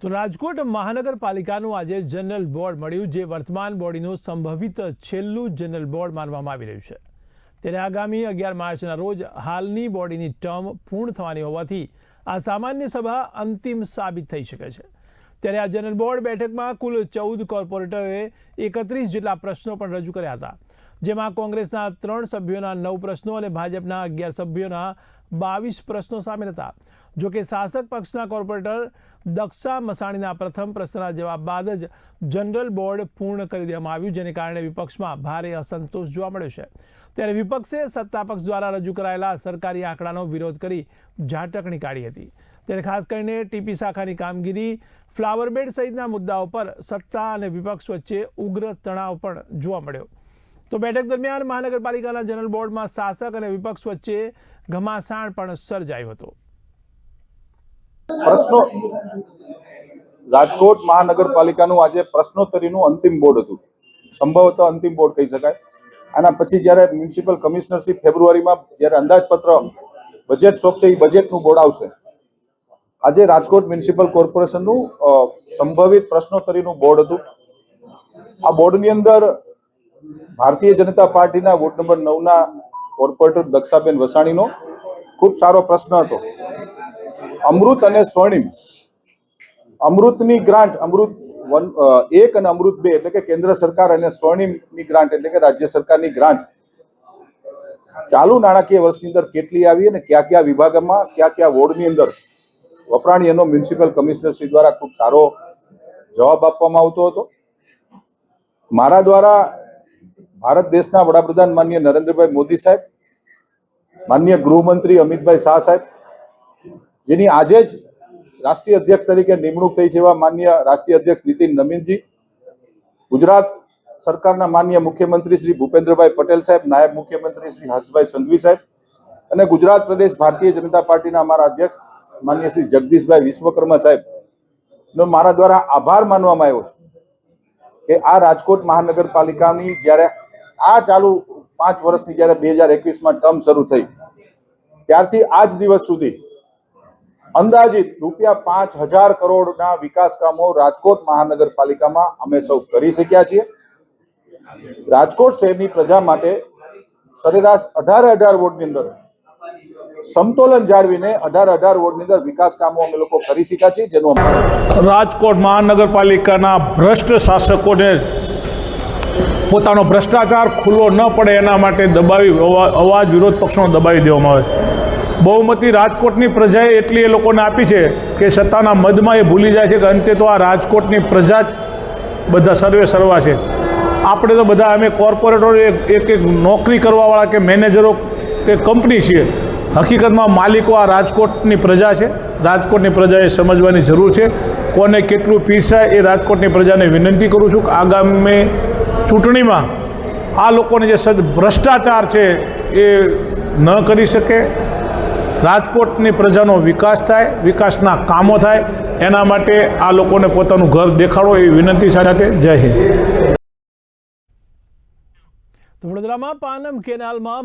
તો રાજકોટ મહાનગરપાલિકાનું આજે general board મળ્યું, જે વર્તમાન બોડીનું સંભવિત છેલ્લું જનરલ બોર્ડ માનવામાં આવી રહ્યું છે। ત્યારે આગામી 11 માર્ચના રોજ હાલની બોડીની ટર્મ પૂર્ણ થવાની હોવાથી આ સામાન્ય સભા અંતિમ સાબિત થઈ શકે છે। ત્યારે આ જનરલ બોર્ડ બેઠકમાં કુલ 14 કોર્પોરેટરોએ 31 જેટલા પ્રશ્નો પણ રજૂ કર્યા હતા, જેમાં કોંગ્રેસના 3 સભ્યોના 9 પ્રશ્નો અને ભાજપના 11 સભ્યોના 22 પ્રશ્નો સામેલ હતા। જો કે શાસક પક્ષના કોર્પોરેટર દક્ષા મસાણીના પ્રથમ પ્રશ્નના જવાબ બાદ જ જનરલ બોર્ડ પૂર્ણ કરી દેવામાં આવ્યું, જેને કારણે વિપક્ષમાં ભારે અસંતોષ જોવા મળ્યો છે। ત્યારે વિપક્ષે સત્તાપક્ષ દ્વારા રજૂ કરાયેલા સરકારી આંકડાનો વિરોધ કરી ઝાટકણી કાઢી હતી। ત્યારે ખાસ કરીને ટીપી શાખાની કામગીરી, ફ્લાવર બેડ સહિતના મુદ્દાઓ પર સત્તા અને વિપક્ષ વચ્ચે ઉગ્ર તણાવ પણ જોવા મળ્યો। તો બેઠક દરમિયાન મહાનગરપાલિકાના જનરલ બોર્ડમાં શાસક અને વિપક્ષ વચ્ચે ઘમાસાણ પણ સર્જાયો હતો। પ્રશ્નો રાજકોટ મહાનગરપાલિકાનું આજે પ્રશ્નોત્તરીનું અંતિમ બોર્ડ હતું, સંભવતઃ અંતિમ બોર્ડ કહી શકાય। આના પછી જ્યારે મ્યુનિસિપલ કમિશનરશીપ ફેબ્રુઆરીમાં જ્યારે અંદાજપત્ર બજેટ સોંપશે, એ બજેટનું બોર્ડ આવશે। આજે રાજકોટ મ્યુનિસિપલ કોર્પોરેશનનું સંભવિત પ્રશ્નોત્તરીનું બોર્ડ હતું। આ બોર્ડની અંદર ભારતીય જનતા પાર્ટીના વોર્ડ નંબર 9ના કોર્પોરેટર દક્ષાબેન વસાણીનો ખૂબ સારો પ્રશ્ન હતો। અમૃત અને સ્વર્ણિમ, અમૃતની ગ્રાન્ટ અમૃત 1 અને અમૃત 2 એટલે કે કેન્દ્ર સરકાર અને સ્વર્ણિમની ગ્રાન્ટ એટલે કે રાજ્ય સરકારની ગ્રાન્ટ ચાલુ નાણાકીય વર્ષની અંદર કેટલી આવી અને કયા કયા વિભાગમાં કયા કયા વોર્ડની અંદર વપરાણી, એનો મ્યુનિસિપલ કમિશનરશ્રી દ્વારા ખૂબ સારો જવાબ આપવામાં આવતો હતો। મારા દ્વારા ભારત દેશના વડાપ્રધાન માનનીય નરેન્દ્રભાઈ મોદી સાહેબ, માનનીય ગૃહમંત્રી અમિતભાઈ શાહ સાહેબ, જેની આજે જ રાષ્ટ્રીય અધ્યક્ષ તરીકે નિમણૂક થઈ છે એવા માનનીય રાષ્ટ્રીય અધ્યક્ષ નીતિન નવીનજી, ગુજરાત સરકારના માનનીય મુખ્યમંત્રી શ્રી ભૂપેન્દ્રભાઈ પટેલ સાહેબ, નાયબ મુખ્યમંત્રી શ્રી હર્ષભાઈ સંઘવી સાહેબ અને ગુજરાત પ્રદેશ ભારતીય જનતા પાર્ટીના અમારા અધ્યક્ષ માનનીય શ્રી જગદીશભાઈ વિશ્વકર્મા સાહેબનો મારા દ્વારા આભાર માનવામાં આવ્યો છે કે આ રાજકોટ મહાનગરપાલિકાની જ્યારે આ ચાલુ 5 વર્ષની જ્યારે 2021માં ટર્મ શરૂ થઈ ત્યારથી આજ દિવસ સુધી અંદાજિત ₹5000 કરોડના વિકાસ કામો રાજકોટ મહાનગરપાલિકામાં અમે સૌ કરી શક્યા છીએ। રાજકોટ શહેરની પ્રજા માટે સરેરાશ 18 વોર્ડની અંદર સમતોલન જાળવીને 18 વોર્ડની અંદર વિકાસ કામો અમે લોકો કરી શક્યા છીએ, જેનું રાજકોટ મહાનગરપાલિકાના ભ્રષ્ટ શાસકોને પોતાનો ભ્રષ્ટાચાર ખુલ્લો ન પડે એના માટે દબાવી અવાજ વિરોધ પક્ષનો દબાવી દેવામાં આવે છે। બહુમતી રાજકોટની પ્રજાએ એટલી એ લોકોને આપી છે કે સત્તાના મદમાં એ ભૂલી જાય છે કે અંતે તો આ રાજકોટની પ્રજા જ બધા સર્વે સર્વા છે। આપણે તો બધા અમે કોર્પોરેટરો એક નોકરી કરવાવાળા કે મેનેજરો કે કંપની છીએ, હકીકતમાં માલિકો આ રાજકોટની પ્રજા છે। રાજકોટની પ્રજાએ સમજવાની જરૂર છે, કોને કેટલું પીરસાય એ રાજકોટની પ્રજાને વિનંતી કરું છું કે આગામી ચૂંટણીમાં આ લોકોને જે ભ્રષ્ટાચાર છે એ ન કરી શકે, રાજકોટની પ્રજાનો વિકાસ થાય, વિકાસના કામો થાય, એના માટે આ લોકોને પોતાનું ઘર દેખાડો એવી વિનંતી સાથે જય હિન્દ। વડોદરામાં પાનમ કેનાલમાં